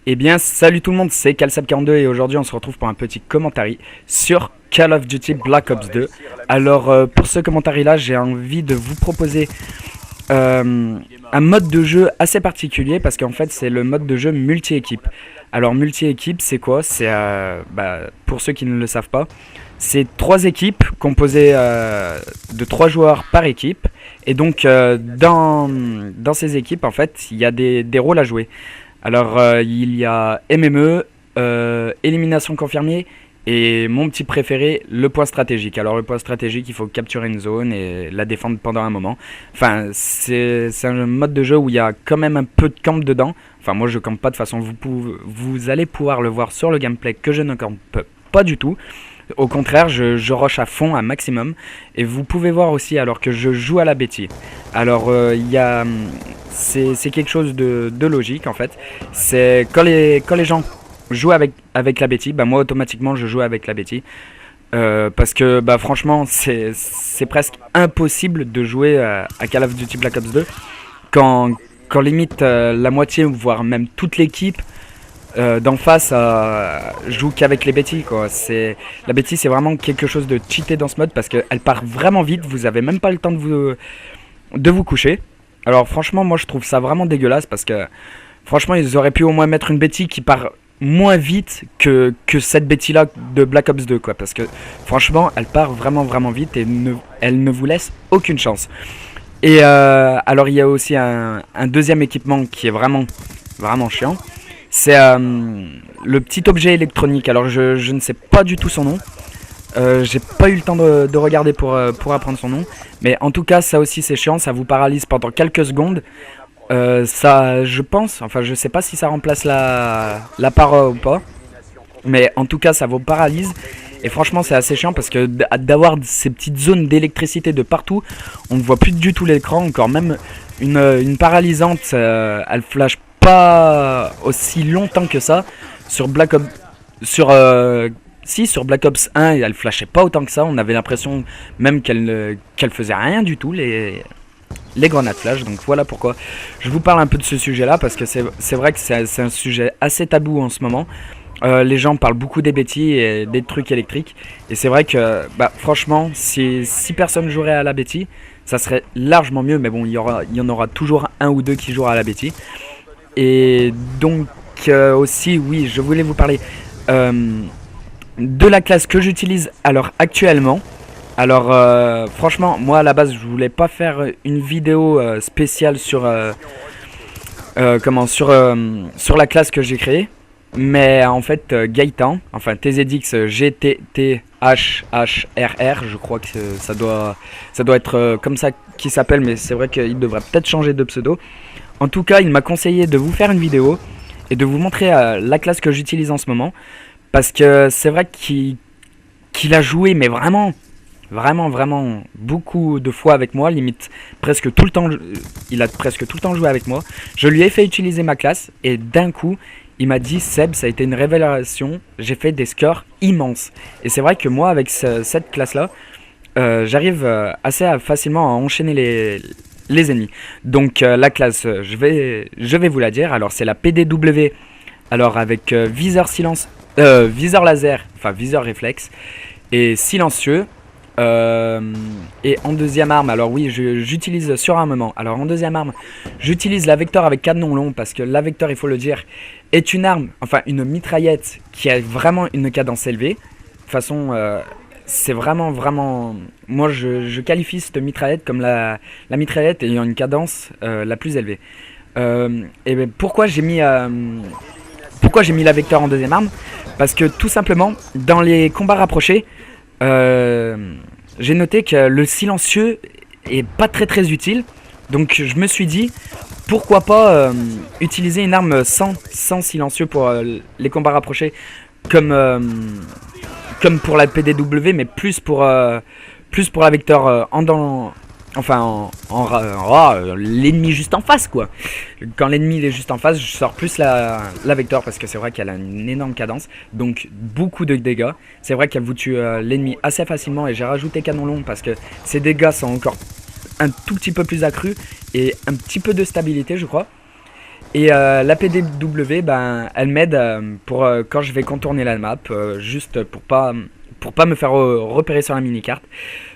Eh bien, salut tout le monde, c'est Calsap42 et aujourd'hui on se retrouve pour un petit commentary sur Call of Duty Black Ops 2. Alors, pour ce commentary-là, j'ai envie de vous proposer un mode de jeu assez particulier parce qu'en fait, c'est le mode de jeu multi-équipe. Alors, multi-équipe, c'est quoi? C'est, pour ceux qui ne le savent pas, c'est 3 équipes composées de 3 joueurs par équipe. Et donc, dans ces équipes, en fait, il y a des rôles à jouer. Alors, il y a MME, élimination confirmée, et mon petit préféré, le point stratégique. Alors, le point stratégique, il faut capturer une zone et la défendre pendant un moment. Enfin, c'est un mode de jeu où il y a quand même un peu de camp dedans. Enfin, moi, je campe pas de toute façon. Vous allez pouvoir le voir sur le gameplay que je ne campe pas du tout. Au contraire, je rush à fond, un maximum. Et vous pouvez voir aussi alors que je joue à la Betty. Alors, c'est quelque chose de logique en fait. C'est quand les gens jouent avec la Betty, bah moi automatiquement je joue avec la Betty. Parce que bah franchement c'est presque impossible de jouer à Call of Duty Black Ops 2 quand limite la moitié voire même toute l'équipe d'en face joue qu'avec les Betty quoi. La Betty c'est vraiment quelque chose de cheaté dans ce mode parce qu'elle part vraiment vite, vous avez même pas le temps de vous coucher. Alors franchement moi je trouve ça vraiment dégueulasse parce que franchement ils auraient pu au moins mettre une Betty qui part moins vite que cette Betty là de Black Ops 2 quoi, parce que franchement elle part vraiment vite et elle ne vous laisse aucune chance. Et alors il y a aussi un deuxième équipement qui est vraiment chiant. C'est le petit objet électronique. Alors je ne sais pas du tout son nom. J'ai pas eu le temps de regarder pour apprendre son nom. Mais en tout cas ça aussi c'est chiant. Ça vous paralyse pendant quelques secondes. Ça je pense, enfin je sais pas si ça remplace la paroi ou pas. Mais en tout cas ça vous paralyse. Et franchement c'est assez chiant parce que d'avoir ces petites zones d'électricité de partout, on ne voit plus du tout l'écran. Encore même une paralysante, elle flash pas aussi longtemps que ça. Sur Black Ops, sur Black Ops 1 elle flashait pas autant que ça. On avait l'impression même qu'elle faisait rien du tout les grenades flash. Donc voilà pourquoi je vous parle un peu de ce sujet là, parce que c'est vrai que c'est un sujet assez tabou en ce moment. Les gens parlent beaucoup des Betty et des trucs électriques. Et c'est vrai que bah, franchement si personne jouerait à la Betty, ça serait largement mieux. Mais bon il y en aura toujours un ou deux qui jouera à la Betty. Et donc aussi oui je voulais vous parler de la classe que j'utilise alors actuellement. Alors franchement moi à la base je voulais pas faire une vidéo spéciale sur sur la classe que j'ai créée. Mais en fait Gaëtan, enfin TZX GTTHHRR, je crois que ça doit être comme ça qu'il s'appelle, mais c'est vrai qu'il devrait peut-être changer de pseudo. En tout cas il m'a conseillé de vous faire une vidéo et de vous montrer la classe que j'utilise en ce moment. Parce que c'est vrai qu'il a joué mais vraiment beaucoup de fois avec moi, limite presque tout le temps. Il a presque tout le temps joué avec moi. Je lui ai fait utiliser ma classe et d'un coup il m'a dit Seb ça a été une révélation, j'ai fait des scores immenses. Et c'est vrai que moi avec cette classe là j'arrive assez facilement à enchaîner les ennemis. Donc la classe je vais vous la dire. Alors c'est la PDW, alors avec viseur laser, enfin viseur réflexe et silencieux. Et en deuxième arme, alors oui j'utilise surarmement. Alors en deuxième arme j'utilise la Vector avec canon long, parce que la Vector il faut le dire est une arme, enfin une mitraillette qui a vraiment une cadence élevée. De toute façon c'est vraiment moi je qualifie cette mitraillette comme la mitraillette ayant une cadence la plus élevée. Et ben, pourquoi j'ai mis la Vector en deuxième arme? Parce que tout simplement dans les combats rapprochés j'ai noté que le silencieux est pas très utile. Donc je me suis dit pourquoi pas utiliser une arme sans silencieux pour les combats rapprochés, comme pour la PDW, mais plus pour la Vector l'ennemi juste en face quoi. Quand l'ennemi est juste en face, je sors plus la Vector parce que c'est vrai qu'elle a une énorme cadence, donc beaucoup de dégâts. C'est vrai qu'elle vous tue l'ennemi assez facilement, et j'ai rajouté canon long parce que ses dégâts sont encore un tout petit peu plus accrus et un petit peu de stabilité je crois. Et la PDW, ben, elle m'aide pour quand je vais contourner la map, juste pour pas me faire repérer sur la mini-carte.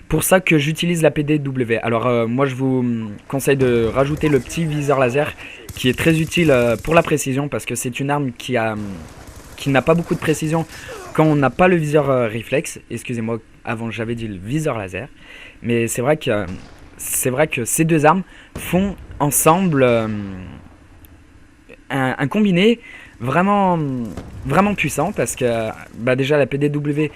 Pour ça que j'utilise la PDW. Alors moi je vous conseille de rajouter le petit viseur laser qui est très utile pour la précision parce que c'est une arme qui n'a pas beaucoup de précision quand on n'a pas le viseur réflexe. Excusez-moi, avant j'avais dit le viseur laser. Mais c'est vrai que ces deux armes font ensemble un combiné vraiment, vraiment puissant parce que bah déjà la PDW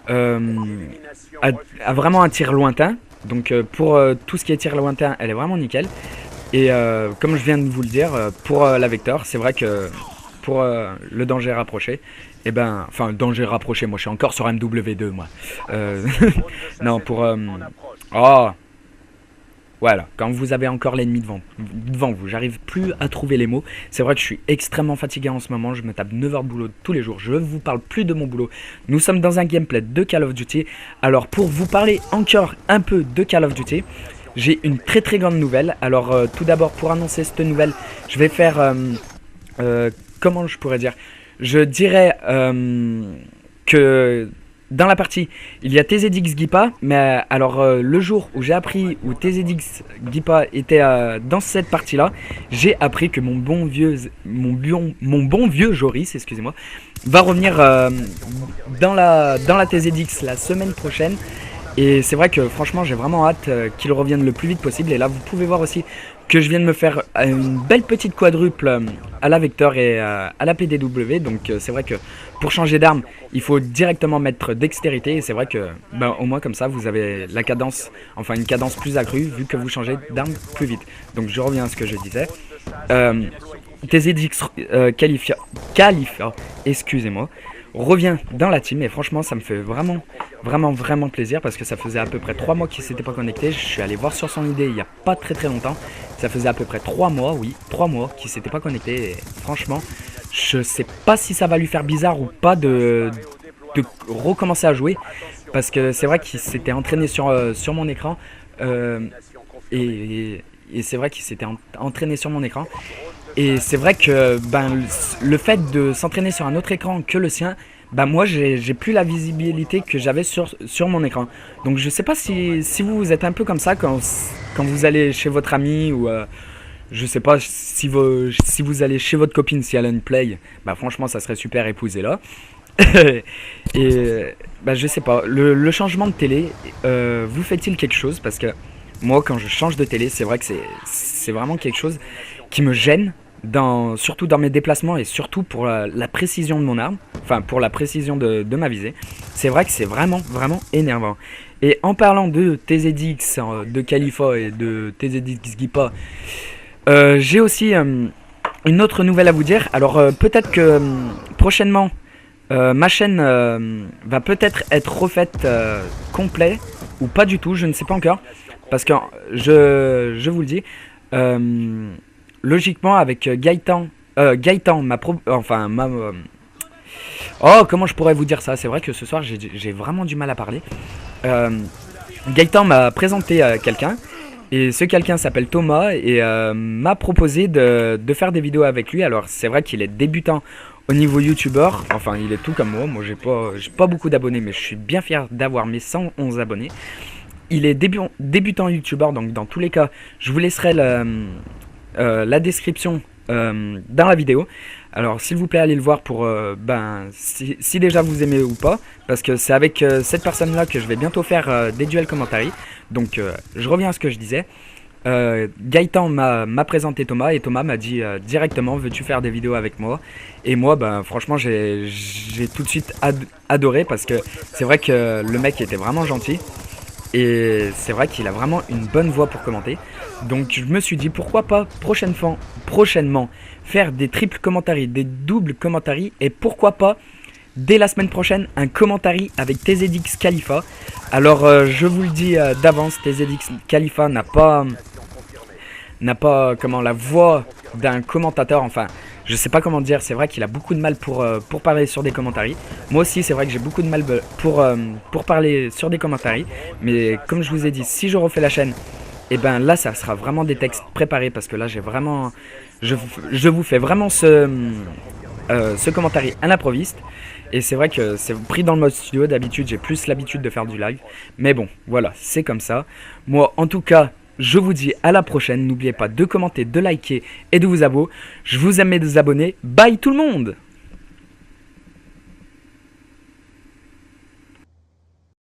a vraiment un tir lointain. Donc pour tout ce qui est tir lointain, elle est vraiment nickel. Et comme je viens de vous le dire, pour la Vector, c'est vrai que pour le danger rapproché, et ben, enfin danger rapproché, moi je suis encore sur MW2 moi. Non pour oh voilà, quand vous avez encore l'ennemi devant vous, j'arrive plus à trouver les mots. C'est vrai que je suis extrêmement fatigué en ce moment, je me tape 9 heures de boulot tous les jours, je vous parle plus de mon boulot. Nous sommes dans un gameplay de Call of Duty. Alors pour vous parler encore un peu de Call of Duty, j'ai une très très grande nouvelle. Alors tout d'abord pour annoncer cette nouvelle, je vais faire, comment je pourrais dire, je dirais que... Dans la partie, il y a TZX Gipa, mais alors le jour où j'ai appris où TZX Gipa était dans cette partie-là, j'ai appris que mon bon vieux Joris, excusez-moi, va revenir dans la TZX la semaine prochaine. Et c'est vrai que franchement j'ai vraiment hâte qu'il revienne le plus vite possible. Et là vous pouvez voir aussi que je viens de me faire une belle petite quadruple à la Vector et à la PDW. Donc c'est vrai que pour changer d'arme il faut directement mettre dextérité. Et c'est vrai que ben, au moins comme ça vous avez la cadence, enfin une cadence plus accrue vu que vous changez d'arme plus vite. Donc je reviens à ce que je disais. TZX Califia, excusez-moi, revient dans la team et franchement ça me fait vraiment plaisir parce que ça faisait à peu près 3 mois qu'il s'était pas connecté. Je suis allé voir sur son idée il y a pas très longtemps. Ça faisait à peu près 3 mois, oui, 3 mois qu'il s'était pas connecté et franchement je sais pas si ça va lui faire bizarre ou pas de recommencer à jouer parce que c'est vrai qu'il s'était entraîné sur mon écran et c'est vrai qu'il s'était entraîné sur mon écran. Et c'est vrai que ben, le fait de s'entraîner sur un autre écran que le sien, ben moi j'ai plus la visibilité que j'avais sur mon écran. Donc je sais pas si vous êtes un peu comme ça quand vous allez chez votre ami ou je sais pas si vous allez chez votre copine si elle a une play, bah franchement ça serait super, épousez-la. Et bah je sais pas, le changement de télé vous fait-il quelque chose? Parce que moi quand je change de télé c'est vrai que c'est vraiment quelque chose qui me gêne, surtout dans mes déplacements et surtout pour la précision de mon arme, enfin pour la précision de ma visée. C'est vrai que c'est vraiment énervant. Et en parlant de TZX, de Khalifa et de TZX Gipa, j'ai aussi une autre nouvelle à vous dire. Alors peut-être que prochainement ma chaîne va peut-être être refaite complet ou pas du tout, je ne sais pas encore. Parce que je vous le dis, logiquement avec Gaëtan oh comment je pourrais vous dire ça, c'est vrai que ce soir j'ai vraiment du mal à parler. Gaëtan m'a présenté quelqu'un et ce quelqu'un s'appelle Thomas et m'a proposé de faire des vidéos avec lui. Alors c'est vrai qu'il est débutant au niveau youtubeur, enfin il est tout comme moi j'ai pas beaucoup d'abonnés mais je suis bien fier d'avoir mes 111 abonnés. Il est débutant youtubeur, donc dans tous les cas je vous laisserai la description dans la vidéo. Alors s'il vous plaît allez le voir pour si déjà vous aimez ou pas, parce que c'est avec cette personne là que je vais bientôt faire des duels commentary. Donc je reviens à ce que je disais. Gaëtan m'a présenté Thomas et Thomas m'a dit directement veux-tu faire des vidéos avec moi? Et moi franchement j'ai tout de suite adoré parce que c'est vrai que le mec était vraiment gentil. Et c'est vrai qu'il a vraiment une bonne voix pour commenter. Donc je me suis dit pourquoi pas prochainement faire des triples commentaries, des doubles commentaries. Et pourquoi pas dès la semaine prochaine un commentary avec TZX Khalifa. Alors je vous le dis d'avance, TZX Khalifa n'a pas comment la voix d'un commentateur, enfin je sais pas comment dire, c'est vrai qu'il a beaucoup de mal pour parler sur des commentaries. Moi aussi c'est vrai que j'ai beaucoup de mal pour parler sur des commentaries. Mais comme je vous ai dit, si je refais la chaîne, et ben là ça sera vraiment des textes préparés parce que là j'ai vraiment, je vous fais vraiment ce commentaire à l'improviste. Et c'est vrai que c'est pris dans le mode studio. D'habitude, j'ai plus l'habitude de faire du live. Mais bon, voilà, c'est comme ça. Moi, en tout cas, je vous dis à la prochaine. N'oubliez pas de commenter, de liker et de vous abonner. Je vous aime mes abonnés. Bye tout le monde!